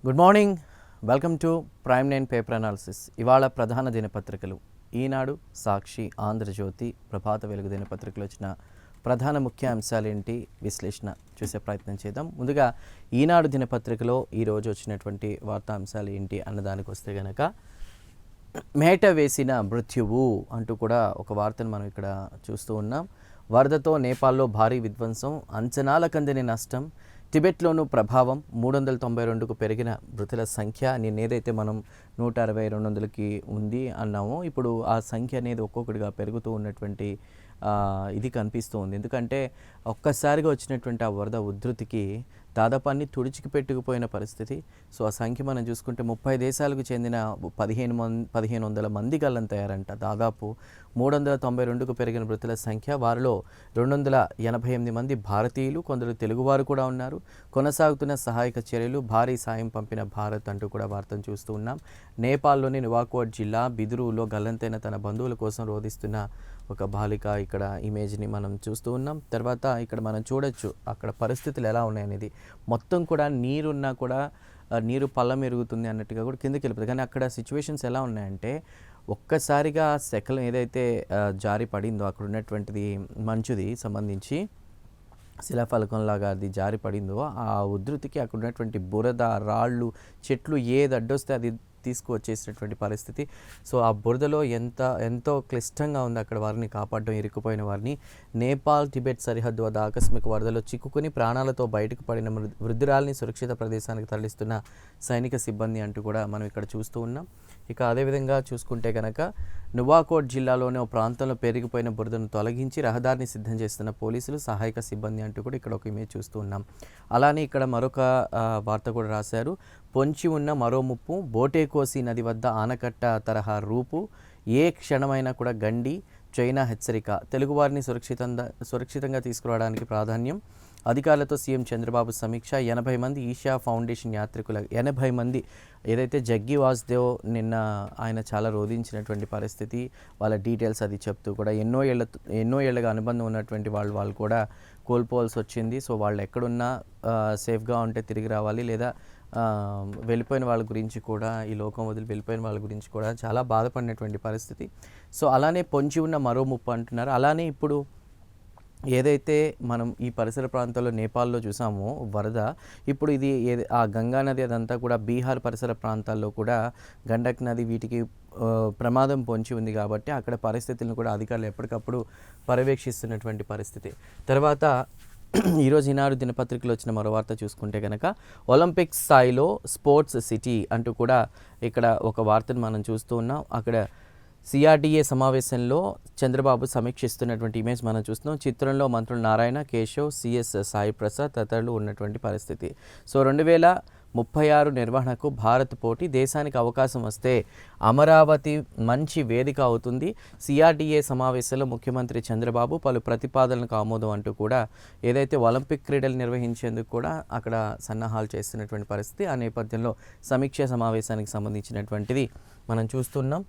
Good morning. Welcome to prime 9 paper analysis. ఇవాళ ప్రధాన దినపత్రికలు ఈనాడు, సాక్షి, ఆంధ్రజ్యోతి, ప్రభాత వెలుగు దినపత్రికలు వచ్చిన ప్రధాన ముఖ్య అంశాలు ఏంటి విశ్లేషణ చూసే ప్రయత్నం చేద్దాం. ముందుగా ఈనాడు దినపత్రికలో ఈరోజు వచ్చినటువంటి వార్తా అంశాలు ఏంటి అన్నదానికి వస్తే గనక మేట వేసిన మృత్యువు అంటూ కూడా ఒక వార్తను మనం ఇక్కడ చూస్తూ ఉన్నాం. వరదతో నేపాల్లో భారీ విధ్వంసం, అంచనాలకందని నష్టం, టిబెట్లోనూ ప్రభావం, 392కు పెరిగిన మృతుల సంఖ్య. ఏదైతే మనం 160, 200కి ఉంది అన్నామో ఇప్పుడు ఆ సంఖ్య అనేది ఒక్కొక్కటిగా పెరుగుతూ ఉన్నటువంటి ఇది కనిపిస్తూ ఉంది. ఎందుకంటే ఒక్కసారిగా వచ్చినటువంటి ఆ వరద ఉధృతికి దాదాపు అన్ని తుడిచికి పెట్టుకుపోయిన పరిస్థితి. సో ఆ సంఖ్య మనం చూసుకుంటే 30 దేశాలకు చెందిన 1500 మంది గల్లంతయ్యారంట. దాదాపు 392కు పెరిగిన మృతుల సంఖ్య. వారిలో 288 మంది భారతీయులు, కొందరు తెలుగువారు కూడా ఉన్నారు. కొనసాగుతున్న సహాయక చర్యలు, భారీ సాయం పంపిన భారత్ అంటూ కూడా వార్తను చూస్తూ ఉన్నాం. నేపాల్లోని నువాకోట్ జిల్లా బిదురులో గల్లంతైన తన బంధువుల కోసం రోధిస్తున్న ఒక బాలిక ఇక్కడ ఇమేజ్ని మనం చూస్తూ ఉన్నాం. తర్వాత ఇక్కడ మనం చూడొచ్చు అక్కడ పరిస్థితులు ఎలా ఉన్నాయనేది. మొత్తం కూడా నీరున్నా కూడా నీరు పళ్ళం ఎరుగుతుంది అన్నట్టుగా కూడా కిందకి వెళ్ళిపోతుంది. కానీ అక్కడ సిచ్యువేషన్స్ ఎలా ఉన్నాయంటే ఒక్కసారిగా శకలం ఏదైతే జారి పడిందో అక్కడ ఉన్నటువంటిది మంచుది సంబంధించి శిలాఫలకంలాగా అది జారి పడిందో ఆ ఉధృతికి అక్కడ ఉన్నటువంటి బురద, రాళ్ళు, చెట్లు ఏది అడ్డొస్తే అది తీసుకువచ్చేసినటువంటి పరిస్థితి. సో ఆ బురదలో ఎంతో క్లిష్టంగా ఉంది అక్కడ వారిని కాపాడడం, ఇరుక్కుపోయిన వారిని. నేపాల్ టిబెట్ సరిహద్దు వద్ద ఆకస్మిక వరదలో చిక్కుకుని ప్రాణాలతో బయటకు పడిన వృద్ధురాల్ని సురక్షిత ప్రదేశానికి తరలిస్తున్న సైనిక సిబ్బంది అంటూ కూడా మనం ఇక్కడ చూస్తూ ఉన్నాం. ఇక అదేవిధంగా చూసుకుంటే కనుక నువాకోట్ జిల్లాలోని ఓ ప్రాంతంలో పెరిగిపోయిన బురదను తొలగించి రహదారిని సిద్ధం చేస్తున్న పోలీసులు, సహాయక సిబ్బంది అంటూ కూడా ఇక్కడ ఒక ఇమేజ్ చూస్తూ ఉన్నాం. అలానే ఇక్కడ మరొక వార్త కూడా రాశారు. పొంచి ఉన్న మరో ముప్పు, బోటేకోసి నది వద్ద ఆనకట్ట తరహా రూపు, ఏ క్షణమైనా కూడా గండి, చైనా హెచ్చరిక, తెలుగువారిని సురక్షితంగా తీసుకురావడానికి ప్రాధాన్యం, అధికారులతో సీఎం చంద్రబాబు సమీక్ష, 80 మంది ఈషా ఫౌండేషన్ యాత్రికుల 80 మంది ఏదైతే జగ్గి వాసుదేవ్ నిన్న ఆయన చాలా రోధించినటువంటి పరిస్థితి, వాళ్ళ డీటెయిల్స్ అది చెప్తూ కూడా ఎన్నో ఏళ్ళగా అనుబంధం ఉన్నటువంటి వాళ్ళు కూడా కోల్పోవాల్సి వచ్చింది. సో వాళ్ళు ఎక్కడున్నా సేఫ్గా ఉంటే తిరిగి రావాలి, లేదా వెళ్ళిపోయిన వాళ్ళ గురించి కూడా, ఈ లోకం వదిలి వెళ్ళిపోయిన వాళ్ళ గురించి కూడా చాలా బాధపడినటువంటి పరిస్థితి. సో అలానే పొంచి ఉన్న మరో ముప్పు అంటున్నారు. అలానే ఇప్పుడు ఏదైతే మనం ఈ పరిసర ప్రాంతాల్లో నేపాల్లో చూసామో వరద, ఇప్పుడు ఇది ఆ గంగా నది అదంతా కూడా బీహార్ పరిసర ప్రాంతాల్లో కూడా గండక్ నది వీటికి ప్రమాదం పొంచి ఉంది. కాబట్టి అక్కడ పరిస్థితులను కూడా అధికారులు ఎప్పటికప్పుడు పర్యవేక్షిస్తున్నటువంటి పరిస్థితి. తర్వాత ఈరోజు ఈనాడు దినపత్రికలో వచ్చిన మరో వార్త చూసుకుంటే కనుక ఒలింపిక్స్ స్థాయిలో స్పోర్ట్స్ సిటీ అంటూ కూడా ఇక్కడ ఒక వార్తను మనం చూస్తూ ఉన్నాం. అక్కడ సిఆర్డీఏ సమావేశంలో చంద్రబాబు సమీక్షిస్తున్నటువంటి ఇమేజ్ మనం చూస్తున్నాం. చిత్రంలో మంత్రులు నారాయణ, కేశవ్, సిఎస్ సాయి ప్రసాద్ తదితరులు ఉన్నటువంటి పరిస్థితి. సో 2036 నిర్వహణకు భారత్ పోటీ, దేశానికి అవకాశం వస్తే అమరావతి మంచి వేదిక అవుతుంది. సిఆర్డీఏ సమావేశంలో ముఖ్యమంత్రి చంద్రబాబు పలు ప్రతిపాదనలకు ఆమోదం అంటూ కూడా ఏదైతే ఒలింపిక్ క్రీడలు నిర్వహించేందుకు కూడా అక్కడ సన్నాహాలు చేస్తున్నటువంటి పరిస్థితి. ఆ నేపథ్యంలో సమీక్ష సమావేశానికి సంబంధించినటువంటిది మనం చూస్తున్నాం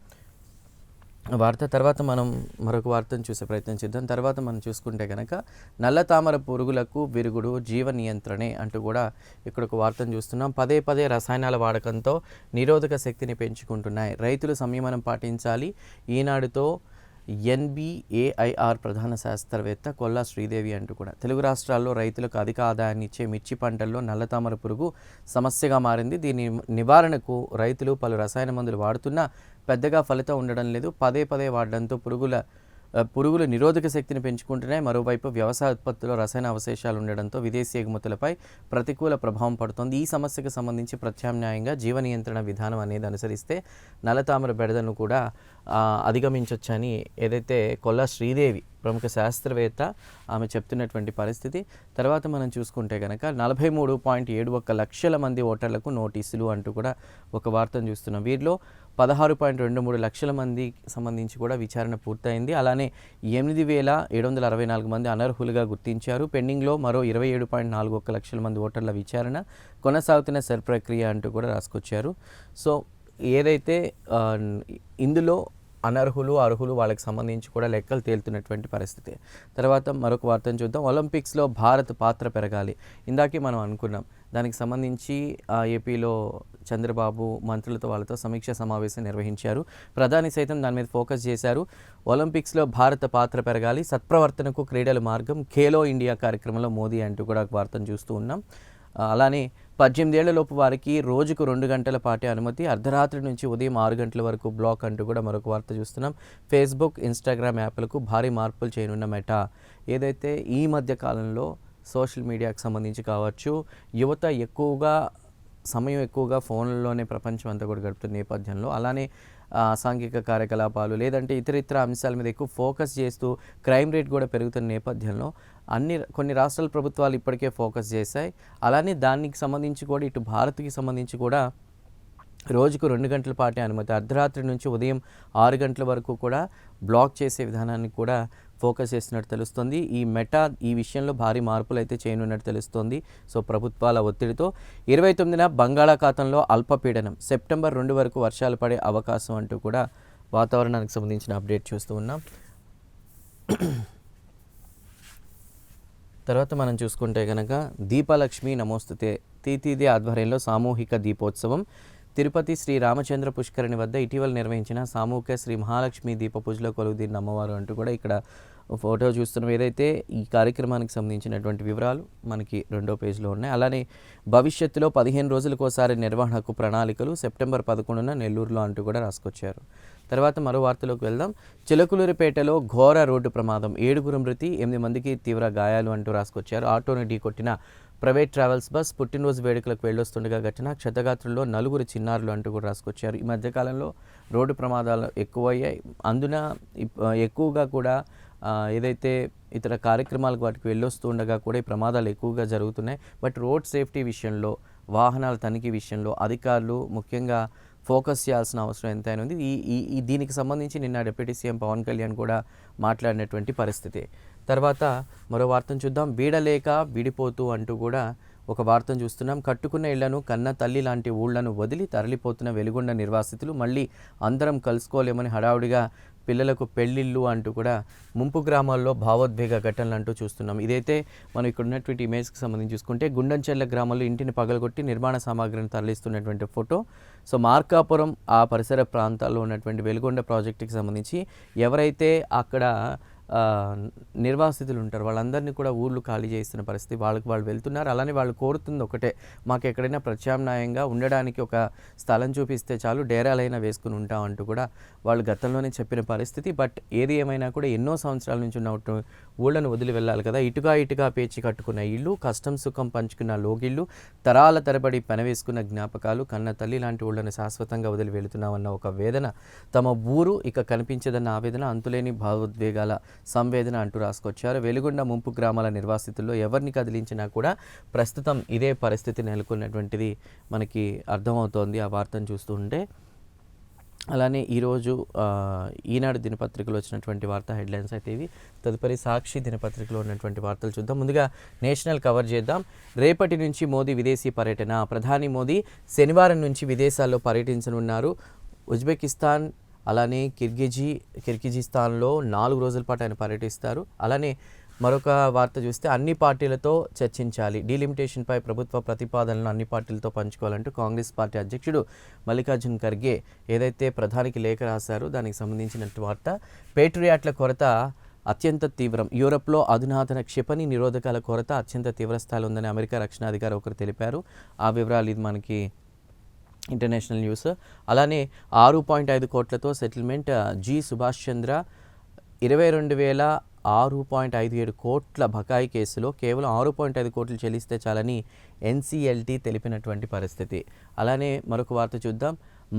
వార్త. తర్వాత మనం మరొక వార్తను చూసే ప్రయత్నం చేద్దాం. తర్వాత మనం చూసుకుంటే కనుక నల్ల తామర పురుగులకు విరుగుడు, జీవ నియంత్రణే అంటూ కూడా ఇక్కడ ఒక వార్తను చూస్తున్నాం. పదే రసాయనాల వాడకంతో నిరోధక శక్తిని పెంచుకుంటున్నాయి, రైతులు సంయమనం పాటించాలి. ఈనాడుతో NBAIR ప్రధాన శాస్త్రవేత్త కొల్లా శ్రీదేవి అంటూ కూడా తెలుగు రాష్ట్రాల్లో రైతులకు అధిక ఆదాయాన్ని ఇచ్చే మిర్చి పంటల్లో నల్లతామర పురుగు సమస్యగా మారింది. దీని నివారణకు రైతులు పలు రసాయన మందులు వాడుతున్నా పెద్దగా ఫలితం ఉండడం లేదు. పదే వాడడంతో పురుగులు నిరోధక శక్తిని పెంచుకుంటున్నాయి. మరోవైపు వ్యవసాయ ఉత్పత్తుల్లో రసాయన అవశేషాలు ఉండడంతో విదేశీ ఎగుమతులపై ప్రతికూల ప్రభావం పడుతోంది. ఈ సమస్యకు సంబంధించి ప్రత్యామ్నాయంగా జీవ నియంత్రణ విధానం అనేది అనుసరిస్తే నల్లతామర బెడదను కూడా అధిగమించవచ్చని ఏదైతే కొల్లా శ్రీదేవి ప్రముఖ శాస్త్రవేత్త ఆమె చెప్తున్నటువంటి పరిస్థితి. తర్వాత మనం చూసుకుంటే కనుక 43.71 లక్షల మంది ఓటర్లకు నోటీసులు అంటూ కూడా ఒక వార్తను చూస్తున్నాం. వీరిలో 16.23 లక్షల మందికి సంబంధించి కూడా విచారణ పూర్తయింది. అలానే 8,764 మంది అనర్హులుగా గుర్తించారు. పెండింగ్లో మరో 27.41 లక్షల మంది ఓటర్ల విచారణ కొనసాగుతున్న ప్రక్రియ అంటూ కూడా రాసుకొచ్చారు. సో ఏదైతే ఇందులో అనర్హులు అర్హులు వాళ్ళకి సంబంధించి కూడా లెక్కలు తేలుతున్నటువంటి పరిస్థితి. తర్వాత మరొక వార్తను చూద్దాం. ఒలింపిక్స్లో భారత్ పాత్ర పెరగాలి. ఇందాకే మనం అనుకున్నాం. దానికి సంబంధించి ఏపీలో చంద్రబాబు మంత్రులతో వాళ్ళతో సమీక్ష సమావేశం నిర్వహించారు. ప్రధాని సైతం దాని మీద ఫోకస్ చేశారు. ఒలింపిక్స్లో భారత పాత్ర పెరగాలి, సత్ప్రవర్తనకు క్రీడల మార్గం, ఖేలో ఇండియా కార్యక్రమంలో మోదీ అంటూ కూడా ఒక వార్తను చూస్తూ ఉన్నాం. అలానే 18 ఏళ్లలోపు వారికి రోజుకు 2 గంటల పాటే అనుమతి, అర్ధరాత్రి నుంచి ఉదయం 6 గంటల వరకు బ్లాక్ అంటూ కూడా మరొక వార్త చూస్తున్నాం. ఫేస్బుక్, ఇన్స్టాగ్రామ్ యాప్లకు భారీ మార్పులు చేయనున్న మెటా. ఏదైతే ఈ మధ్య కాలంలో సోషల్ మీడియాకు సంబంధించి కావచ్చు, యువత సమయం ఎక్కువగా ఫోన్లలోనే ప్రపంచం అంతా కూడా గడుపుతున్న నేపథ్యంలో, అలానే అసాంఘిక కార్యకలాపాలు లేదంటే ఇతర అంశాల మీద ఎక్కువ ఫోకస్ చేస్తూ క్రైమ్ రేట్ కూడా పెరుగుతున్న నేపథ్యంలో కొన్ని రాష్ట్రాల ప్రభుత్వాలు ఇప్పటికే ఫోకస్ చేశాయి. అలానే దానికి సంబంధించి కూడా ఇటు భారత్కి సంబంధించి కూడా రోజుకు 2 గంటల పాటే అనుమతి, అర్ధరాత్రి నుంచి ఉదయం 6 గంటల వరకు కూడా బ్లాక్ చేసే విధానాన్ని కూడా ఫోకస్ చేస్తున్నట్టు తెలుస్తుంది. ఈ మెటా ఈ విషయంలో భారీ మార్పులు అయితే చేయనున్నట్టు తెలుస్తోంది. సో ప్రభుత్వాల ఒత్తిడితో 29న బంగాళాఖాతంలో అల్పపీడనం, సెప్టెంబర్ 2 వరకు వర్షాలు పడే అవకాశం అంటూ కూడా వాతావరణానికి సంబంధించిన అప్డేట్ చూస్తూ ఉన్నాం. తర్వాత మనం చూసుకుంటే కనుక దీపలక్ష్మి నమోస్తుతే తీతీదే ఆధ్వర్యంలో సామూహిక దీపోత్సవం. తిరుపతి శ్రీ రామచంద్ర పుష్కరిణి వద్ద ఇటీవల నిర్వహించిన సామూహిక శ్రీ మహాలక్ష్మి దీప పూజలో కొలువుదీరిన అమ్మవారు అంటూ కూడా ఇక్కడ ఫోటో చూస్తున్నాం. ఏదైతే ఈ కార్యక్రమానికి సంబంధించినటువంటి వివరాలు మనకి 2వ పేజీలో ఉన్నాయి. అలానే భవిష్యత్తులో 15 రోజులకోసారి నిర్వహణకు ప్రణాళికలు, సెప్టెంబర్ 11న నెల్లూరులో అంటూ కూడా రాసుకొచ్చారు. తర్వాత మరో వార్తలోకి వెళ్దాం. చిలకలూరిపేటలో ఘోర రోడ్డు ప్రమాదం, 7 మృతి, 8 మందికి తీవ్ర గాయాలు అంటూ రాసుకొచ్చారు. ఆటోను ఢీకొట్టిన ప్రైవేట్ ట్రావెల్స్ బస్, పుట్టినరోజు వేడుకలకు వెళ్ళొస్తుండగా ఘటన, క్షతగాత్రుల్లో 4 చిన్నారులు అంటూ కూడా రాసుకొచ్చారు. ఈ మధ్యకాలంలో రోడ్డు ప్రమాదాలు ఎక్కువయ్యాయి. అందున ఎక్కువగా కూడా ఏదైతే ఇతర కార్యక్రమాలకు వాటికి వెళ్ళొస్తూ ఉండగా కూడా ఈ ప్రమాదాలు ఎక్కువగా జరుగుతున్నాయి. బట్ రోడ్ సేఫ్టీ విషయంలో, వాహనాల తనిఖీ విషయంలో అధికారులు ముఖ్యంగా ఫోకస్ చేయాల్సిన అవసరం ఎంతైనా ఉంది. ఈ దీనికి సంబంధించి నిన్న డిప్యూటీ సీఎం పవన్ కళ్యాణ్ కూడా మాట్లాడినటువంటి పరిస్థితి. తర్వాత మరో వార్తను చూద్దాం. వీడలేక విడిపోతూ అంటూ కూడా ఒక వార్తను చూస్తున్నాం. కట్టుకున్న ఇళ్లను, కన్న తల్లి లాంటి ఊళ్లను వదిలి తరలిపోతున్న వెలుగొండ నిర్వాసితులు మళ్ళీ అందరం కలుసుకోలేమని హడావుడిగా పిల్లలకు పెళ్ళిళ్ళు అంటూ కూడా ముంపు గ్రామాల్లో భావోద్వేగ ఘటనలు అంటూ చూస్తున్నాం. ఇదైతే మనం ఇక్కడ ఉన్నటువంటి ఇమేజ్కి సంబంధించి చూసుకుంటే గుండంచెర్ల గ్రామంలో ఇంటిని పగలగొట్టి నిర్మాణ సామాగ్రిని తరలిస్తున్నటువంటి ఫోటో. సో మార్కాపురం ఆ పరిసర ప్రాంతాల్లో ఉన్నటువంటి వెలుగొండ ప్రాజెక్టుకి సంబంధించి ఎవరైతే అక్కడ నిర్వాసితులు ఉంటారు వాళ్ళందరినీ కూడా ఊళ్ళు ఖాళీ చేస్తున్న పరిస్థితి. వాళ్ళు వెళ్తున్నారు. అలానే వాళ్ళు కోరుతుంది ఒకటే, మాకు ఎక్కడైనా ప్రత్యామ్నాయంగా ఉండడానికి ఒక స్థలం చూపిస్తే చాలు, డేరాలైనా వేసుకుని ఉంటాం అంటూ కూడా వాళ్ళు గతంలోనే చెప్పిన పరిస్థితి. బట్ ఏది ఏమైనా కూడా ఎన్నో సంవత్సరాల నుంచి ఉన్న ఊళ్ళను వదిలి వెళ్ళాలి కదా. ఇటుగా పేచి కట్టుకున్న ఇల్లు, కష్టం సుఖం పంచుకున్న లోగిళ్ళు, తరాల తరబడి పెనవేసుకున్న జ్ఞాపకాలు, కన్న తల్లి లాంటి ఊళ్ళను శాశ్వతంగా వదిలి వెళుతున్నామన్న ఒక వేదన, తమ ఊరు ఇక కనిపించదన్న ఆవేదన, అంతులేని భావోద్వేగాల సంవేదన అంటూ రాసుకొచ్చారు. వెలుగొండ ముంపు గ్రామాల నిర్వాసితుల్లో ఎవరిని కదిలించినా కూడా ప్రస్తుతం ఇదే పరిస్థితి నెలకొన్నటువంటిది మనకి అర్థమవుతోంది ఆ వార్తను చూస్తూ ఉంటే. అలానే ఈరోజు ఈనాడు దినపత్రికలో వచ్చినటువంటి వార్తా హెడ్లైన్స్ అయితే ఇవి. తదుపరి సాక్షి దినపత్రికలో ఉన్నటువంటి వార్తలు చూద్దాం. ముందుగా నేషనల్ కవర్ చేద్దాం. రేపటి నుంచి మోదీ విదేశీ పర్యటన. ప్రధాని మోదీ శనివారం నుంచి విదేశాల్లో పర్యటించనున్నారు. ఉజ్బెకిస్తాన్ అలానే కిర్గిజిస్తాన్లో 4 రోజుల పాటు ఆయన పర్యటిస్తారు. అలానే మరొక వార్త చూస్తే అన్ని పార్టీలతో చర్చించాలి, డీలిమిటేషన్పై ప్రభుత్వ ప్రతిపాదనలను అన్ని పార్టీలతో పంచుకోవాలంటూ కాంగ్రెస్ పార్టీ అధ్యక్షుడు మల్లికార్జున్ ఖర్గే ఏదైతే ప్రధానికి లేఖ రాశారో దానికి సంబంధించిన వార్త. పేట్రియాట్ల కొరత అత్యంత తీవ్రం, యూరప్లో అధునాతన క్షిపణి నిరోధకాల కొరత అత్యంత తీవ్రస్థాయిలో ఉందని అమెరికా రక్షణ అధికారి ఒకరు తెలిపారు. ఆ వివరాలు ఇది మనకి ఇంటర్నేషనల్ న్యూస్. అలానే 6.5 కోట్లతో సెటిల్మెంట్. జి సుభాష్ చంద్ర 22,657 కోట్ల బకాయి కేసులో కేవలం 6.5 కోట్లు చెల్లిస్తే చాలని ఎన్సీఎల్టీ తెలిపినటువంటి పరిస్థితి. అలానే మరొక వార్త చూద్దాం.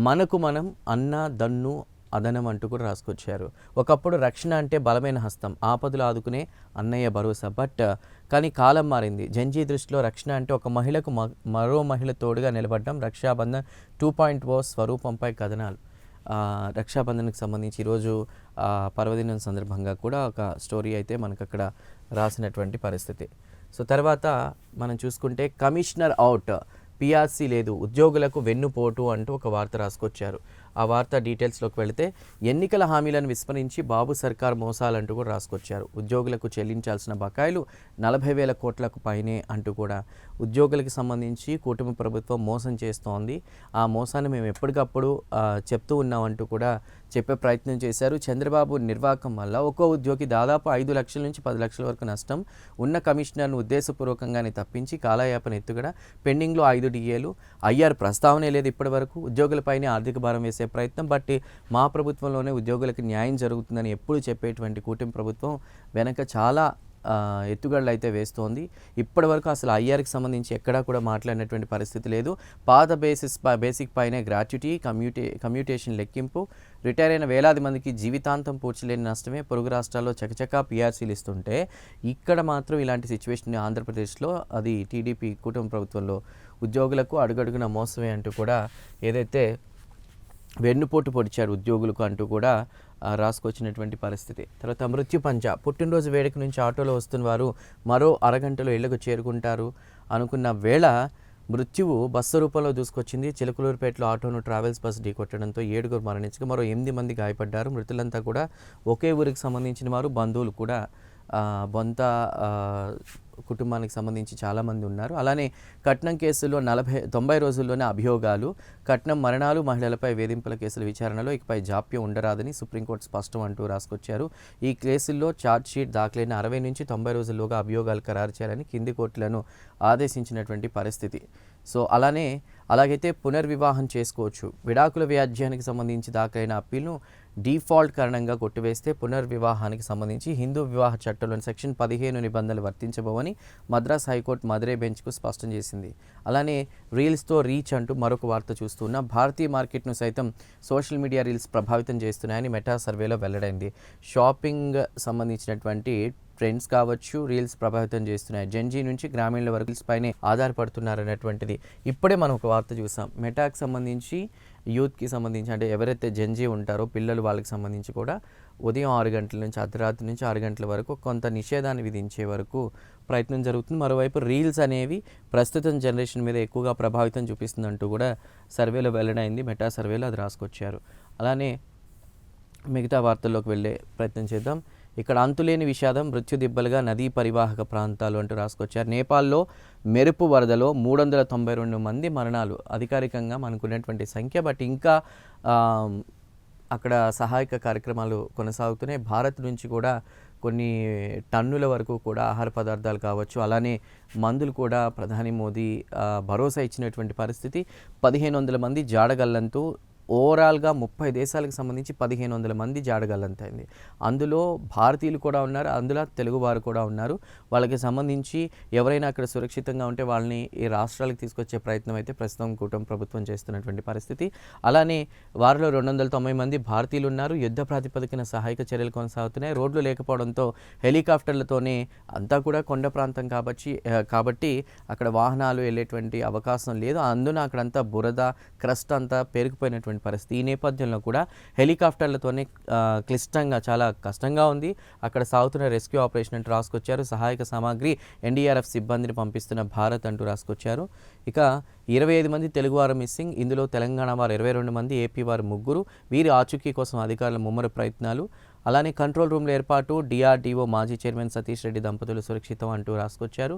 మనకు మనం అన్న దన్ను అదనం అంటూ కూడా రాసుకొచ్చారు. ఒకప్పుడు రక్షణ అంటే బలమైన హస్తం, ఆపదలు ఆదుకునే అన్నయ్య భరోసా. కానీ కాలం మారింది. జంజీ దృష్టిలో రక్షణ అంటే ఒక మహిళకు మరో మహిళ తోడుగా నిలబడ్డం. రక్షాబంధన్ 2.0 స్వరూపంపై కథనాలు. రక్షాబంధన్కి సంబంధించి ఈరోజు పర్వదినం సందర్భంగా కూడా ఒక స్టోరీ అయితే మనకు అక్కడ రాసినటువంటి పరిస్థితి. సో తర్వాత మనం చూసుకుంటే కమిషనర్ అవుట్, పిఆర్సీ లేదు, ఉద్యోగులకు వెన్నుపోటు అంటూ ఒక వార్త రాసుకొచ్చారు. ఆ వార్త డీటెయిల్స్లోకి వెళితే ఎన్నికల హామీలను విస్మరించి బాబు సర్కార్ మోసాలంటూ కూడా రాసుకొచ్చారు. ఉద్యోగులకు చెల్లించాల్సిన బకాయిలు 40,000 కోట్లకు పైనే అంటూ కూడా ఉద్యోగులకు సంబంధించి కూటమి ప్రభుత్వం మోసం చేస్తోంది. ఆ మోసాన్ని మేము ఎప్పటికప్పుడు చెప్తూ ఉన్నామంటూ కూడా చెప్పే ప్రయత్నం చేశారు. చంద్రబాబు నిర్వాకం వల్ల ఒక్కో ఉద్యోగి దాదాపు 5 లక్షల నుంచి 10 లక్షల వరకు నష్టం. ఉన్న కమిషనర్ను ఉద్దేశపూర్వకంగానే తప్పించి కాలయాపన ఎత్తుగడ, పెండింగ్లో 5 డిఏలు, ఐఆర్ ప్రస్తావనే లేదు ఇప్పటి వరకు. ఉద్యోగులపైనే ఆర్థిక భారం వేసే ప్రయత్నం. బట్టి మా ప్రభుత్వంలోనే ఉద్యోగులకు న్యాయం జరుగుతుందని ఎప్పుడు చెప్పేటువంటి కూటమి ప్రభుత్వం వెనక చాలా ఎత్తుగడలు అయితే వేస్తోంది. ఇప్పటి వరకు అసలు ఐఆర్కి సంబంధించి ఎక్కడా కూడా మాట్లాడినటువంటి పరిస్థితి లేదు. పాత బేసిక్ పైనే గ్రాట్యుటీ, కమ్యూటేషన్ లెక్కింపు, రిటైర్ అయిన వేలాది మందికి జీవితాంతం పూడ్చలేని నష్టమే. పొరుగు రాష్ట్రాల్లో చకచకా పిఆర్సీలు ఇస్తుంటే ఇక్కడ మాత్రం ఇలాంటి సిచ్యువేషన్ ఆంధ్రప్రదేశ్లో, అది టీడీపీ కూటమి ప్రభుత్వంలో ఉద్యోగులకు అడుగడుగున మోసమే అంటూ కూడా ఏదైతే వెన్నుపోటు పొడిచారు ఉద్యోగులకు అంటూ కూడా రాసుకొచ్చినటువంటి పరిస్థితి. తర్వాత మృత్యు పంచ, పుట్టినరోజు వేడుక నుంచి ఆటోలో వస్తున్న వారు మరో అరగంటలో ఇళ్లకు చేరుకుంటారు అనుకున్న వేళ మృత్యువు బస్సు రూపంలో దూసుకొచ్చింది. చిలకలూరుపేటలో ఆటోను ట్రావెల్స్ బస్సు ఢీకొట్టడంతో 7 మరణించగా మరో 8 మంది గాయపడ్డారు. మృతులంతా కూడా ఒకే ఊరికి సంబంధించిన వారు, బంధువులు కూడా. బొంత కుటుంబానికి సంబంధించి చాలామంది ఉన్నారు. అలానే కట్నం కేసుల్లో 90 రోజుల్లోనే అభియోగాలు, కట్నం మరణాలు, మహిళలపై వేధింపుల కేసుల విచారణలో ఇకపై జాప్యం ఉండరాదని సుప్రీంకోర్టు స్పష్టం అంటూ రాసుకొచ్చారు. ఈ కేసుల్లో ఛార్జ్షీట్ దాఖలైన 60 నుంచి 90 రోజుల్లోగా అభియోగాలు ఖరారు చేయాలని కింది కోర్టులను ఆదేశించినటువంటి పరిస్థితి. సో అలాగైతే పునర్వివాహం చేసుకోవచ్చు. విడాకుల వ్యాజ్యానికి సంబంధించి దాఖలైన అప్పీల్ను డీఫాల్ట్ కారణంగా కొట్టివేస్తే పునర్వివాహానికి సంబంధించి హిందూ వివాహ చట్టంలోని సెక్షన్ 15 నిబంధనలు వర్తించబోవని మద్రాస్ హైకోర్టు మదురై బెంచ్కు స్పష్టం చేసింది. అలానే రీల్స్తో రీచ్ అంటూ మరొక వార్త చూస్తున్న భారతీయ మార్కెట్ను సైతం సోషల్ మీడియా రీల్స్ ప్రభావితం చేస్తున్నాయని మెటా సర్వేలో వెల్లడైంది. షాపింగ్ సంబంధించినటువంటి ట్రెండ్స్ కావచ్చు, రీల్స్ ప్రభావితం చేస్తున్నాయి. జెన్జీ నుంచి గ్రామీణుల వరకు రీల్స్ పైనే ఆధారపడుతున్నారనేటువంటిది ఇప్పుడే మనం ఒక వార్త చూసాం. మెటాకి సంబంధించి, యూత్కి సంబంధించి, అంటే ఎవరైతే జెన్జీ ఉంటారో పిల్లలు, వాళ్ళకి సంబంధించి కూడా ఉదయం 6 గంటల నుంచి అర్ధరాత్రి నుంచి 6 గంటల వరకు కొంత నిషేధాన్ని విధించే వరకు ప్రయత్నం జరుగుతుంది. మరోవైపు రీల్స్ అనేవి ప్రస్తుతం జనరేషన్ మీద ఎక్కువగా ప్రభావితం చూపిస్తుందంటూ కూడా సర్వేలో వెల్లడైంది. మెటా సర్వేలో అది రాసుకొచ్చారు. అలానే మిగతా వార్తల్లోకి వెళ్ళే ప్రయత్నం చేద్దాం. ఇక్కడ అంతులేని విషాదం, మృత్యుదిబ్బలుగా నదీ పరివాహక ప్రాంతాలు అంటూ రాసుకొచ్చారు. నేపాల్లో మెరుపు వరదలో 392 మంది మరణాలు అధికారికంగా మనకున్నటువంటి సంఖ్య. బట్ ఇంకా అక్కడ సహాయక కార్యక్రమాలు కొనసాగుతున్నాయి. భారత్ నుంచి కూడా కొన్ని టన్నుల వరకు కూడా ఆహార పదార్థాలు కావచ్చు, అలానే మందులు కూడా ప్రధాని మోదీ భరోసా ఇచ్చినటువంటి పరిస్థితి. 1500 మంది జాడగల్లంతూ ఓవరాల్గా 30 దేశాలకు సంబంధించి 1500 మంది జాడగల్లంతైంది. అందులో భారతీయులు కూడా ఉన్నారు, అందులో తెలుగువారు కూడా ఉన్నారు. వాళ్ళకి సంబంధించి ఎవరైనా అక్కడ సురక్షితంగా ఉంటే వాళ్ళని ఈ రాష్ట్రాలకు తీసుకొచ్చే ప్రయత్నం అయితే ప్రస్తుతం కూటమి ప్రభుత్వం చేస్తున్నటువంటి పరిస్థితి. అలానే వారిలో 290 మంది భారతీయులు ఉన్నారు. యుద్ధ ప్రాతిపదికన సహాయక చర్యలు కొనసాగుతున్నాయి. రోడ్లు లేకపోవడంతో హెలికాప్టర్లతోనే, అంతా కూడా కొండ ప్రాంతం కాబట్టి అక్కడ వాహనాలు వెళ్ళేటువంటి అవకాశం లేదు. అందున అక్కడంతా బురద, క్రస్ట్ అంతా పేరుకుపోయినటువంటి పరిస్థితి. ఈ నేపథ్యంలో కూడా హెలికాప్టర్లతోనే క్లిష్టంగా, చాలా కష్టంగా ఉంది. అక్కడ సాగుతున్న రెస్క్యూ ఆపరేషన్ అంటూ రాసుకొచ్చారు. సహాయక సామాగ్రి, ఎన్డీఆర్ఎఫ్ సిబ్బందిని పంపిస్తున్న భారత్ అంటూ రాసుకొచ్చారు. ఇక 25 మంది తెలుగువారు మిస్సింగ్. ఇందులో తెలంగాణ వారు 22 మంది, ఏపీ వారు 3. వీరి ఆచూకీ కోసం అధికారుల ముమ్మర ప్రయత్నాలు. అలానే కంట్రోల్ రూమ్ల ఏర్పాటు, డిఆర్డీఓ మాజీ చైర్మన్ సతీష్ రెడ్డి దంపతులు సురక్షితం అంటూ రాసుకొచ్చారు.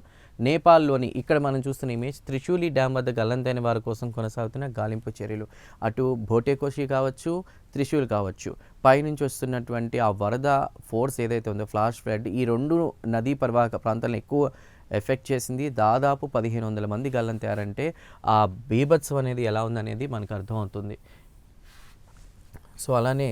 నేపాల్లోని ఇక్కడ మనం చూస్తున్న ఇమేజ్, త్రిశూలి డ్యామ్ వద్ద గల్లంతైన వారి కోసం కొనసాగుతున్న గాలింపు చర్యలు. అటు భోటేకోషి కావచ్చు, త్రిశూల్ కావచ్చు, పైనుంచి వస్తున్నటువంటి ఆ వరద ఫోర్స్ ఏదైతే ఉందో, ఫ్లాష్ ఫ్లడ్, ఈ 2 నదీ పరివాహక ప్రాంతాలను ఎక్కువ ఎఫెక్ట్ చేసింది. దాదాపు 1500 మంది గల్లంతారంటే ఆ బీభత్సం అనేది ఎలా ఉందనేది మనకు అర్థమవుతుంది. సో అలానే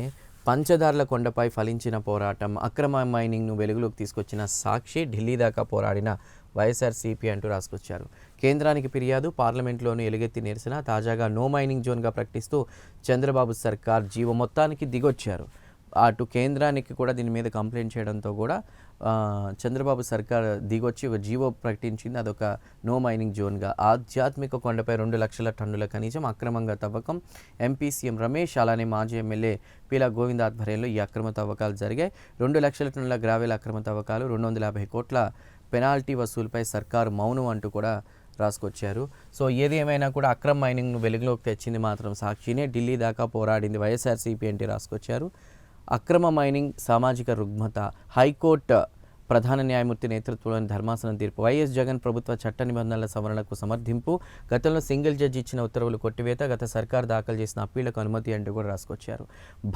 పంచదార్ల కొండపై ఫలించిన పోరాటం, అక్రమ మైనింగ్ను వెలుగులోకి తీసుకొచ్చిన సాక్షి, ఢిల్లీ దాకా పోరాడిన వైఎస్ఆర్సీపీ అంటూ రాసుకొచ్చారు. కేంద్రానికి ఫిర్యాదు, పార్లమెంట్లోనూ ఎలుగెత్తి నిరసన. తాజాగా నో మైనింగ్ జోన్గా ప్రకటిస్తూ చంద్రబాబు సర్కార్ జీవో మొత్తానికి దిగొచ్చారు. అటు కేంద్రానికి కూడా దీని మీద కంప్లైంట్ చేయడంతో కూడా చంద్రబాబు సర్కార్ దిగొచ్చి ఒక జీవో ప్రకటించింది. అదొక నో మైనింగ్ జోన్గా. ఆధ్యాత్మిక కొండపై 2 లక్షల టన్నుల ఖనిజం అక్రమంగా తవ్వకం. ఎంపీ సీఎం రమేష్, అలానే మాజీ ఎమ్మెల్యే పీలా గోవింద్ ఆధ్వర్యంలో ఈ అక్రమ తవ్వకాలు జరిగాయి. 2 లక్షల టన్నుల గ్రావెల్ అక్రమ తవ్వకాలు, 250 కోట్ల పెనాల్టీ వసూలుపై సర్కారు మౌనం అంటూ కూడా రాసుకొచ్చారు. సో ఏది ఏమైనా కూడా అక్రమ మైనింగ్ను వెలుగులోకి తెచ్చింది మాత్రం సాక్షినే, ఢిల్లీ దాకా పోరాడింది వైఎస్ఆర్సీపీ అంటే రాసుకొచ్చారు. అక్రమ మైనింగ్ సామాజిక రుగ్మత, హైకోర్టు ప్రధాన న్యాయమూర్తి నేతృత్వంలోని ధర్మాసనం తీర్పు, వైఎస్ జగన్ ప్రభుత్వ చట్ట నిబంధనల సవరణకు సమర్థింపు, గతంలో సింగిల్ జడ్జి ఇచ్చిన ఉత్తర్వులు కొట్టివేత, గత సర్కారు దాఖలు చేసిన అప్పీళ్లకు అనుమతి అంటూ కూడా రాసుకొచ్చారు.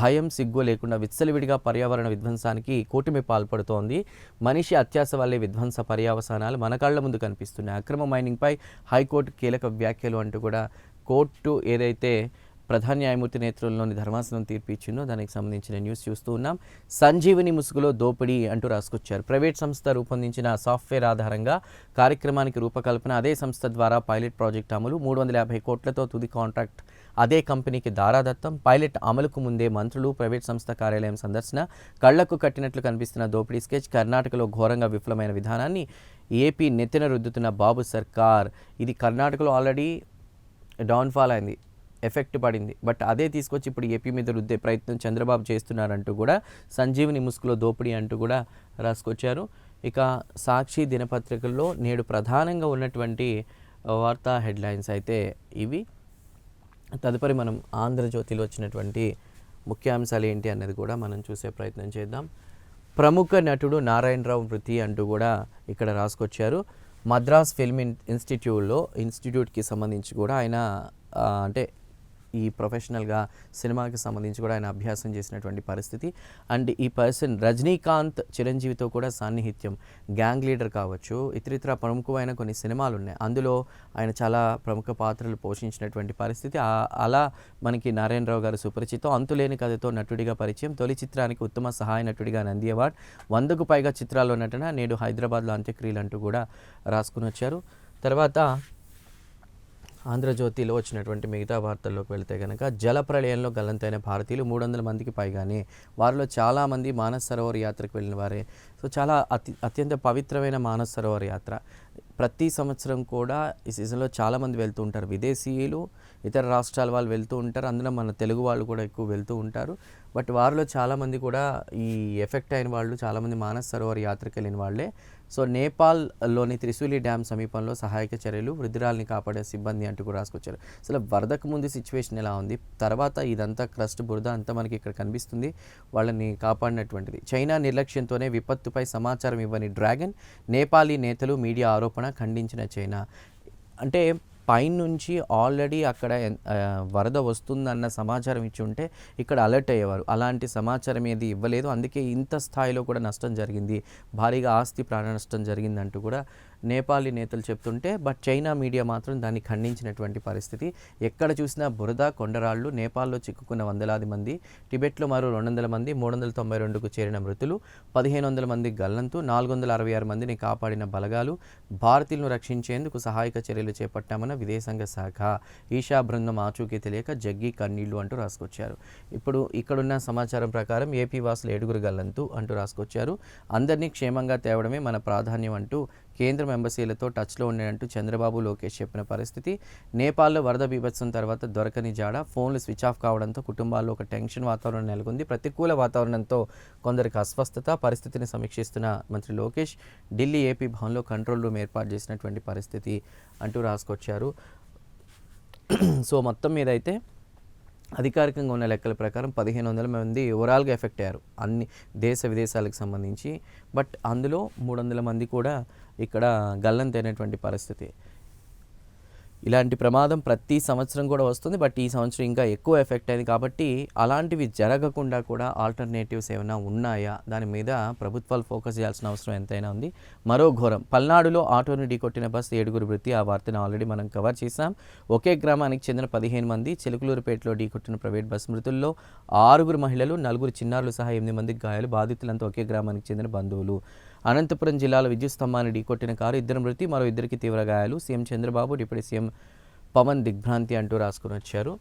భయం సిగ్గు లేకుండా విచ్చలవిడిగా పర్యావరణ విధ్వంసానికి కూటమి పాల్పడుతోంది. మనిషి అత్యాస వల్లే విధ్వంస పర్యావసానాలు మన కళ్ల ముందు కనిపిస్తున్నాయి. అక్రమ మైనింగ్పై హైకోర్టు కీలక వ్యాఖ్యలు అంటూ కూడా కోర్టు ఏదైతే ప్రధాన న్యాయమూర్తి నేతృత్వంలోని ధర్మాసనం తీర్పు ఇచ్చిందో దానికి సంబంధించిన న్యూస్ చూస్తూ ఉన్నాం. సంజీవని ముసుగులో దోపిడీ అంటూ రాసుకొచ్చారు. ప్రైవేట్ సంస్థ రూపొందించిన సాఫ్ట్వేర్ ఆధారంగా కార్యక్రమానికి రూపకల్పన, అదే సంస్థ ద్వారా పైలట్ ప్రాజెక్ట్ అమలు, 350 కోట్లతో తుది కాంట్రాక్ట్ అదే కంపెనీకి దారాదత్తం, పైలట్ అమలుకు ముందే మంత్రులు ప్రైవేట్ సంస్థ కార్యాలయం సందర్శన, కళ్లకు కట్టినట్లు కనిపిస్తున్న దోపిడీ స్కెచ్, కర్ణాటకలో ఘోరంగా విఫలమైన విధానాన్ని ఏపీ నెత్తిన రుద్దుతున్న బాబు సర్కార్. ఇది కర్ణాటకలో ఆల్రెడీ డౌన్ఫాల్ అయింది, ఎఫెక్ట్ పడింది, బట్ అదే తీసుకొచ్చి ఇప్పుడు ఏపీ మీద రుద్దే ప్రయత్నం చంద్రబాబు చేస్తున్నారంటూ కూడా సంజీవని ముసుగులో దోపిడీ అంటూ కూడా రాసుకొచ్చారు. ఇక సాక్షి దినపత్రికల్లో నేడు ప్రధానంగా ఉన్నటువంటి వార్తా హెడ్లైన్స్ అయితే ఇవి. తదుపరి మనం ఆంధ్రజ్యోతిలో వచ్చినటువంటి ముఖ్యాంశాలు ఏంటి అన్నది కూడా మనం చూసే ప్రయత్నం చేద్దాం. ప్రముఖ నటుడు నారాయణరావు మృతి అంటూ కూడా ఇక్కడ రాసుకొచ్చారు. మద్రాస్ ఫిల్మ్ ఇన్స్టిట్యూట్కి సంబంధించి కూడా ఆయన అంటే ఈ ప్రొఫెషనల్గా సినిమాకి సంబంధించి కూడా ఆయన అభ్యాసం చేసినటువంటి పరిస్థితి. అండ్ ఈ పర్సన్ రజనీకాంత్ చిరంజీవితో కూడా సాన్నిహిత్యం, గ్యాంగ్ లీడర్ కావచ్చు, ఇతరితర ప్రముఖమైన కొన్ని సినిమాలు ఉన్నాయి, అందులో ఆయన చాలా ప్రముఖ పాత్రలు పోషించినటువంటి పరిస్థితి. అలా మనకి నారాయణరావు గారు సుపరిచితం. అంతులేని కథతో నటుడిగా పరిచయం, తొలి చిత్రానికి ఉత్తమ సహాయ నటుడిగా నంది అవార్డ్, 100కు పైగా చిత్రాల్లో నటన, నేడు హైదరాబాద్లో అంత్యక్రియలు అంటూ కూడా రాసుకుని వచ్చారు. తర్వాత ఆంధ్రజ్యోతిలో వచ్చినటువంటి మిగతా వార్తల్లోకి వెళ్తే కనుక జలప్రళయంలో గల్లంతైన భారతీయులు 300 మందికి పైగానే, వారిలో చాలామంది మానస్ సరోవర్ యాత్రకు వెళ్ళిన వారే. సో చాలా అత్యంత పవిత్రమైన మానస్ సరోవర్ యాత్ర ప్రతి సంవత్సరం కూడా ఈ సీజన్లో చాలామంది వెళ్తూ ఉంటారు. విదేశీయులు, ఇతర రాష్ట్రాల వాళ్ళు వెళ్తూ ఉంటారు, అందులో మన తెలుగు వాళ్ళు కూడా ఎక్కువ వెళ్తూ ఉంటారు. బట్ వారిలో చాలామంది కూడా ఈ ఎఫెక్ట్ అయిన వాళ్ళు చాలామంది మానస్ సరోవర్ యాత్రకు వెళ్ళిన వాళ్ళే. సో నేపాల్లోని త్రిశూలి డ్యామ్ సమీపంలో సహాయక చర్యలు, వృద్ధురాల్ని కాపాడే సిబ్బంది అంటూ కూడా రాసుకొచ్చారు. అసలు వరదకు ముందు సిచ్యువేషన్ ఎలా ఉంది, తర్వాత ఇదంతా క్రస్ట్ బురద అంతా మనకి ఇక్కడ కనిపిస్తుంది, వాళ్ళని కాపాడినటువంటిది. చైనా నిర్లక్ష్యంతోనే విపత్తుపై సమాచారం ఇవ్వని డ్రాగన్, నేపాలీ నేతలు మీడియా ఆరోపణ ఖండించిన చైనా. అంటే పైనుంచి ఆల్రెడీ అక్కడ వరద వస్తుందన్న సమాచారం ఇచ్చి ఉంటే ఇక్కడ అలర్ట్ అయ్యేవారు. అలాంటి సమాచారం ఏది ఇవ్వలేదు, అందుకే ఇంత స్థాయిలో కూడా నష్టం జరిగింది, భారీగా ఆస్తి ప్రాణ నష్టం జరిగిందంటూ కూడా నేపాలీ నేతలు చెప్తుంటే, బట్ చైనా మీడియా మాత్రం దాన్ని ఖండించినటువంటి పరిస్థితి. ఎక్కడ చూసినా బురద, కొండరాళ్ళు, నేపాల్లో చిక్కుకున్న వందలాది మంది, టిబెట్లో మరో 200 మంది, 392కు చేరిన మృతులు, 1500 మంది గల్లంతు, 466 మందిని కాపాడిన బలగాలు, భారతీయులను రక్షించేందుకు సహాయక చర్యలు చేపట్టామన్న విదేశాంగ శాఖ, ఈషా బృందం ఆచూకీ తెలియక జగ్గి కన్నీళ్లు అంటూ రాసుకొచ్చారు. ఇప్పుడు ఇక్కడున్న సమాచారం ప్రకారం ఏపీ వాసులు 7 గల్లంతు అంటూ రాసుకొచ్చారు. అందరినీ క్షేమంగా తేవడమే మన ప్రాధాన్యం అంటూ కేంద్రం ఎంబసీలతో టచ్లో ఉండేటట్టు చంద్రబాబు, లోకేష్ చెప్పిన పరిస్థితి. నేపాల్లో వరద బీభత్సం తర్వాత దొరకని జాడ, ఫోన్లు స్విచ్ ఆఫ్ కావడంతో కుటుంబాల్లో ఒక టెన్షన్ వాతావరణం నెలకొంది. ప్రతికూల వాతావరణంతో కొందరికి అస్వస్థత. పరిస్థితిని సమీక్షిస్తున్న మంత్రి లోకేష్ ఢిల్లీ ఏపీ భవన్లో కంట్రోల్ రూమ్ ఏర్పాటు చేసినటువంటి పరిస్థితి అంటూ రాసుకొచ్చారు. సో మొత్తం మీద అయితే అధికారికంగా ఉన్న లెక్కల ప్రకారం 1500 మంది ఓవరాల్గా ఎఫెక్ట్ అయ్యారు అన్ని దేశ విదేశాలకు సంబంధించి. బట్ అందులో 300 మంది కూడా ఇక్కడ గల్లంతైనటువంటి పరిస్థితి. ఇలాంటి ప్రమాదం ప్రతి సంవత్సరం కూడా వస్తుంది, బట్ ఈ సంవత్సరం ఇంకా ఎక్కువ ఎఫెక్ట్ అయింది కాబట్టి అలాంటివి జరగకుండా కూడా ఆల్టర్నేటివ్స్ ఏమైనా ఉన్నాయా, దాని మీద ప్రభుత్వాలు ఫోకస్ చేయాల్సిన అవసరం ఎంతైనా ఉంది. మరో ఘోరం, పల్నాడులో ఆటోను ఢీకొట్టిన బస్సు 7 మృతి. ఆ వార్తను ఆల్రెడీ మనం కవర్ చేసాం. ఒకే గ్రామానికి చెందిన 15 మంది. చిలుకలూరుపేటలో ఢీకొట్టిన ప్రైవేట్ బస్సు మృతుల్లో 6 మహిళలు, 4 చిన్నారులు సహా 8 మందికి గాయాలు. బాధితులంతా ఒకే గ్రామానికి చెందిన బంధువులు. అనంతపురం జిల్లాలో విద్యుత్ స్తంభాన్ని ఢీకొట్టిన కారు, 2 మృతి, మరో 2కి తీవ్ర గాయాలు. CM Chandrababu, deputy CM Pawan దిగ్భ్రాంతి అంటూ రాసుకుని వచ్చారు.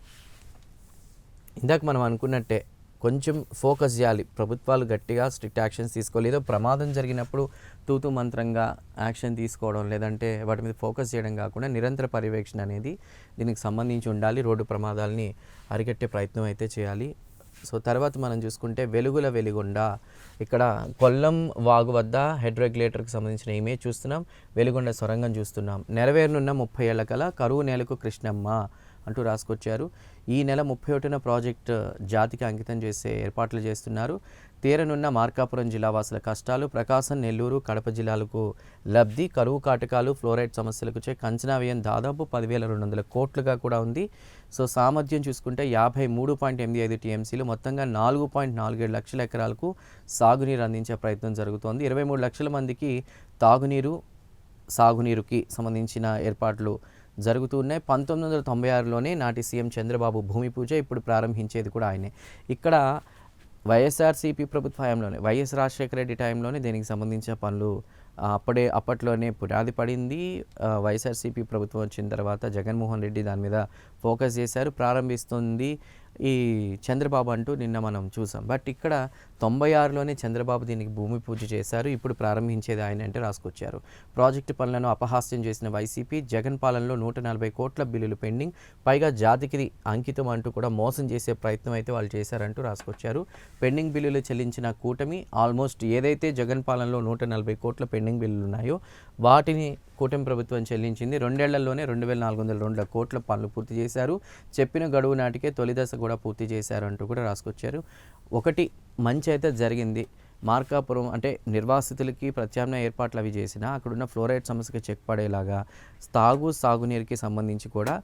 ఇందాక మనం అనుకున్నట్టే కొంచెం ఫోకస్ చేయాలి, ప్రభుత్వాలు గట్టిగా స్ట్రిక్ట్ యాక్షన్స్ తీసుకోలేదు. ప్రమాదం జరిగినప్పుడు తూతు మంత్రంగా యాక్షన్ తీసుకోవడం, లేదంటే వాటి మీద ఫోకస్ చేయడం కాకుండా నిరంతర పర్యవేక్షణ అనేది దీనికి సంబంధించి ఉండాలి. రోడ్డు ప్రమాదాలని అరికట్టే ప్రయత్నం అయితే చేయాలి. సో తర్వాత మనం చూసుకుంటే వెలుగుల వెలిగొండ, ఇక్కడ కొల్లం వాగు వద్ద హెడ్ రెగ్యులేటర్కి సంబంధించిన ఇమేజ్ చూస్తున్నాం. వెలిగొండ సొరంగం చూస్తున్నాం. నెరవేరనున్న 30 ఏళ్ల కల కరువు నేలకు కృష్ణమ్మ అంటూ రాసుకొచ్చారు. ఈ నెల 31న ప్రాజెక్ట్ జాతికి అంకితం చేసే ఏర్పాట్లు చేస్తున్నారు. తీరనున్న మార్కాపురం జిల్లా వాసుల కష్టాలు, ప్రకాశం, నెల్లూరు, కడప జిల్లాలకు లబ్ధి, కరువు కాటకాలు, ఫ్లోరైడ్ సమస్యలకు అంచనా వ్యయం దాదాపు 10,200 కోట్లుగా కూడా ఉంది. సో సామర్థ్యం చూసుకుంటే 53.85 టీఎంసీలు, మొత్తంగా 4.47 లక్షల ఎకరాలకు సాగునీరు అందించే ప్రయత్నం జరుగుతోంది. 23 లక్షల మందికి తాగునీరు, సాగునీరుకి సంబంధించిన ఏర్పాట్లు జరుగుతూ ఉన్నాయి. 1996లోనే నాటి సీఎం చంద్రబాబు భూమి పూజ, ఇప్పుడు ప్రారంభించేది కూడా ఆయనే. ఇక్కడ వైఎస్ఆర్సీపీ ప్రభుత్వ హయాంలోనే, వైఎస్ రాజశేఖర రెడ్డి టైంలోనే దీనికి సంబంధించిన పనులు అప్పట్లోనే పునాది పడింది. వైఎస్ఆర్సీపీ ప్రభుత్వం వచ్చిన తర్వాత జగన్మోహన్ రెడ్డి దాని మీద ఫోకస్ చేశారు. ప్రారంభిస్తుంది ఈ చంద్రబాబు అంటూ నిన్న మనం చూసాం. బట్ ఇక్కడ 96లోనే చంద్రబాబు దీనికి భూమి పూజ చేశారు. ఇప్పుడు ప్రారంభించేది ఆయన అంటే రాసుకొచ్చారు. ప్రాజెక్టు పనులను అపహాస్యం చేసిన వైసీపీ, జగన్ పాలనలో 140 కోట్ల బిల్లులు పెండింగ్, పైగా జాతికి అంకితం అంటూ కూడా మోసం చేసే ప్రయత్నం అయితే వాళ్ళు చేశారంటూ రాసుకొచ్చారు. పెండింగ్ బిల్లులు చెల్లించిన కూటమి, ఆల్మోస్ట్ ఏదైతే జగన్ పాలనలో 140 కోట్ల పెండింగ్ బిల్లులు ఉన్నాయో వాటిని కూటమి ప్రభుత్వం చెల్లించింది. 2 ఏళ్లలోనే 2,402 కోట్ల పనులు పూర్తి చేశారు. చెప్పిన గడువు నాటికే తొలి దశ కూడా పూర్తి చేశారు అంటూ కూడా రాసుకొచ్చారు. ఒకటి మంచి అయితే జరిగింది. మార్కాపురం అంటే నిర్వాసితులకి ప్రత్యామ్నాయ ఏర్పాట్లు అవి చేసినా అక్కడున్న ఫ్లోరైడ్ సమస్యకి చెక్ పడేలాగా సాగునీరుకి సంబంధించి కూడా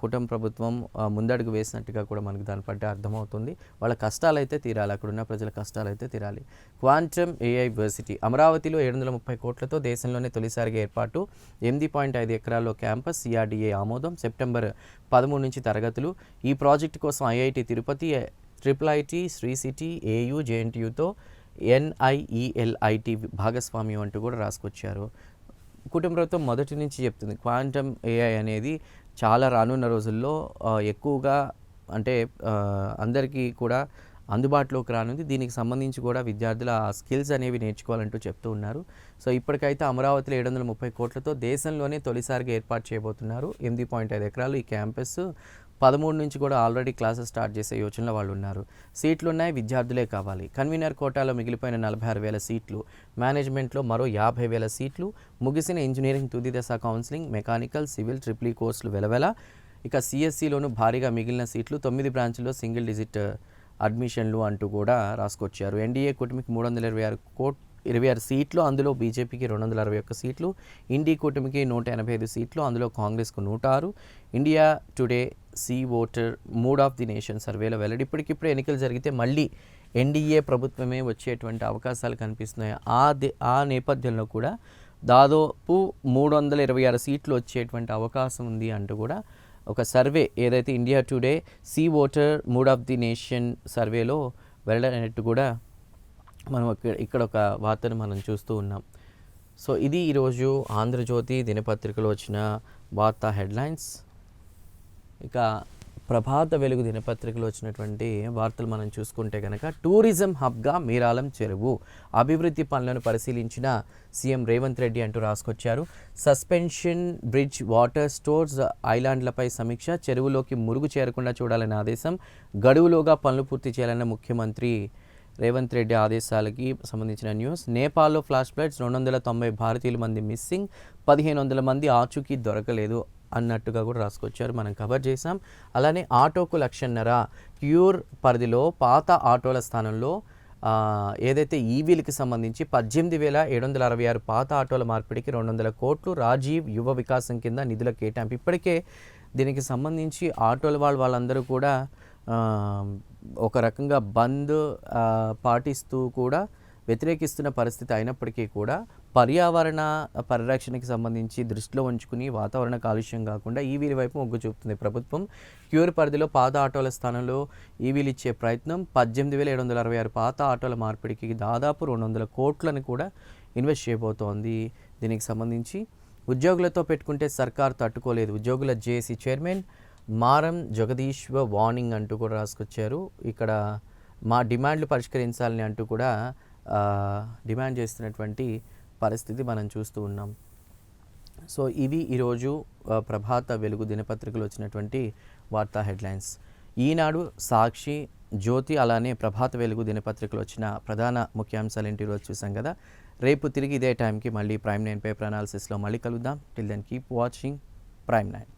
కూటమి ప్రభుత్వం ముందడుగు వేసినట్టుగా కూడా మనకు దాన్ని బట్టి అర్థమవుతుంది. వాళ్ళ కష్టాలు అయితే తీరాలి, అక్కడున్న ప్రజల కష్టాలు అయితే తీరాలి. క్వాంటమ్ ఏఐ వర్సిటీ అమరావతిలో 730 కోట్లతో దేశంలోనే తొలిసారిగా ఏర్పాటు, 8.5 ఎకరాల్లో క్యాంపస్, సిఆర్డీఏ ఆమోదం, సెప్టెంబర్ 13 నుంచి తరగతులు. ఈ ప్రాజెక్టు కోసం IIT Tirupati, triple Sri City, AU, జేఎన్టీయూతో NIELIT భాగస్వామ్యం అంటూ కూడా రాసుకొచ్చారు. కుటుంబ ప్రభుత్వం మొదటి నుంచి చెప్తుంది క్వాంటమ్ ఏఐ అనేది చాలా రానున్న రోజుల్లో ఎక్కువగా అంటే అందరికీ కూడా అందుబాటులోకి రానుంది. దీనికి సంబంధించి కూడా విద్యార్థుల స్కిల్స్ అనేవి నేర్చుకోవాలంటూ చెప్తూ ఉన్నారు. సో ఇప్పటికైతే అమరావతిలో 730 కోట్లతో దేశంలోనే తొలిసారిగా ఏర్పాటు చేయబోతున్నారు. 8.5 ఎకరాలు ఈ క్యాంపస్. 13 నుంచి కూడా ఆల్రెడీ క్లాసెస్ స్టార్ట్ చేసే యోచనలో వాళ్ళు ఉన్నారు. సీట్లు ఉన్నాయి, విద్యార్థులే కావాలి. కన్వీనర్ కోటాలో మిగిలిపోయిన 46,000 సీట్లు, మేనేజ్మెంట్లో మరో 50,000 సీట్లు, ముగిసిన ఇంజనీరింగ్ తుది దశ కౌన్సిలింగ్, మెకానికల్, సివిల్, ట్రిపుల్ కోర్సులు వెలవెల. ఇక సిఎస్సిలోనూ భారీగా మిగిలిన సీట్లు, 9 బ్రాంచ్ల్లో సింగిల్ డిజిట్ అడ్మిషన్లు అంటూ కూడా రాసుకొచ్చారు. ఎన్డీఏ కూటమికి 326 సీట్లు, అందులో బీజేపీకి 261 సీట్లు, ఇండీ కూటమికి 185 సీట్లు, అందులో కాంగ్రెస్కు 106. India Today C Voter mood of the nation సర్వేలో వెల్లడి. ఇప్పటికిప్పుడు ఎన్నికలు జరిగితే మళ్ళీ ఎన్డీఏ ప్రభుత్వమే వచ్చేటువంటి అవకాశాలు కనిపిస్తున్నాయి. ఆ నేపథ్యంలో కూడా దాదాపు 326 సీట్లు వచ్చేటువంటి అవకాశం ఉంది అంటూ కూడా ఒక సర్వే ఏదైతే India Today C Voter mood of the nation సర్వేలో వెళ్ళనట్టు కూడా మనం ఇక్కడ ఒక వార్తను మనం చూస్తూ ఉన్నాం. సో ఇది ఈరోజు ఆంధ్రజ్యోతి దినపత్రికలో వచ్చిన వార్తా హెడ్లైన్స్. ఇక ప్రభాత వెలుగు దినపత్రికలో వచ్చినటువంటి వార్తలు మనం చూసుకుంటే కనుక, టూరిజం హబ్గా మీరాలం చెరువు అభివృద్ధి పనులను పరిశీలించిన సీఎం రేవంత్ రెడ్డి అంటూ రాసుకొచ్చారు. సస్పెన్షన్ బ్రిడ్జ్, వాటర్ స్టోర్స్, ఐలాండ్లపై సమీక్ష, చెరువులోకి మురుగు చేరకుండా చూడాలనే ఆదేశం, గడువులోగా పనులు పూర్తి చేయాలన్న ముఖ్యమంత్రి రేవంత్ రెడ్డి ఆదేశాలకి సంబంధించిన న్యూస్. నేపాల్లో ఫ్లాష్ ఫ్లడ్స్, 290 భారతీయుల మంది మిస్సింగ్, 1,500 మంది ఆచూకీ దొరకలేదు అన్నట్టుగా కూడా రాసుకొచ్చారు. మనం కవర్ చేసాం. అలానే ఆటోకు 1,00,000 క్యూర్ పరిధిలో పాత ఆటోల స్థానంలో ఏదైతే ఈవీలకి సంబంధించి 18,766 పాత ఆటోల మార్పిడికి 200 కోట్లు రాజీవ్ యువ వికాసం కింద నిధుల కేటాయింపు. ఇప్పటికే దీనికి సంబంధించి ఆటోల వాళ్ళందరూ కూడా ఒక రకంగా బంద్ పాటిస్తూ కూడా వ్యతిరేకిస్తున్న పరిస్థితి అయినప్పటికీ కూడా పర్యావరణ పరిరక్షణకి సంబంధించి దృష్టిలో ఉంచుకుని వాతావరణ కాలుష్యం కాకుండా ఈవీల వైపు మొగ్గు చూపుతుంది ప్రభుత్వం. క్యూర్ పరిధిలో పాత ఆటోల స్థానంలో ఈవీలు ఇచ్చే ప్రయత్నం, 18,766 పాత ఆటోల మార్పిడికి దాదాపు 200 కోట్లను కూడా ఇన్వెస్ట్ చేయబోతోంది. దీనికి సంబంధించి ఉద్యోగులతో పెట్టుకుంటే సర్కార్ తట్టుకోలేదు, ఉద్యోగుల జేఏసీ చైర్మన్ మారం జగదీశ్వర్ వార్నింగ్ అంటూ కూడా రాసుకొచ్చారు. ఇక్కడ మా డిమాండ్లు పరిష్కరించాలని అంటూ కూడా డిమాండ్ చేస్తున్నటువంటి పరిస్థితి మనం చూస్తూ ఉన్నాం. సో ఇవి ఈరోజు ప్రభాత వెలుగు దినపత్రికలు వచ్చినటువంటి వార్తా హెడ్లైన్స్. ఈనాడు, సాక్షి, జ్యోతి అలానే ప్రభాత వెలుగు దినపత్రికలు వచ్చిన ప్రధాన ముఖ్యాంశాలు ఏంటి ఈరోజు చూసాం కదా. రేపు తిరిగి ఇదే టైంకి మళ్ళీ ప్రైమ్ 9 పేపర్ అనాలిసిస్లో మళ్ళీ కలుద్దాం. Till then keep watching Prime 9.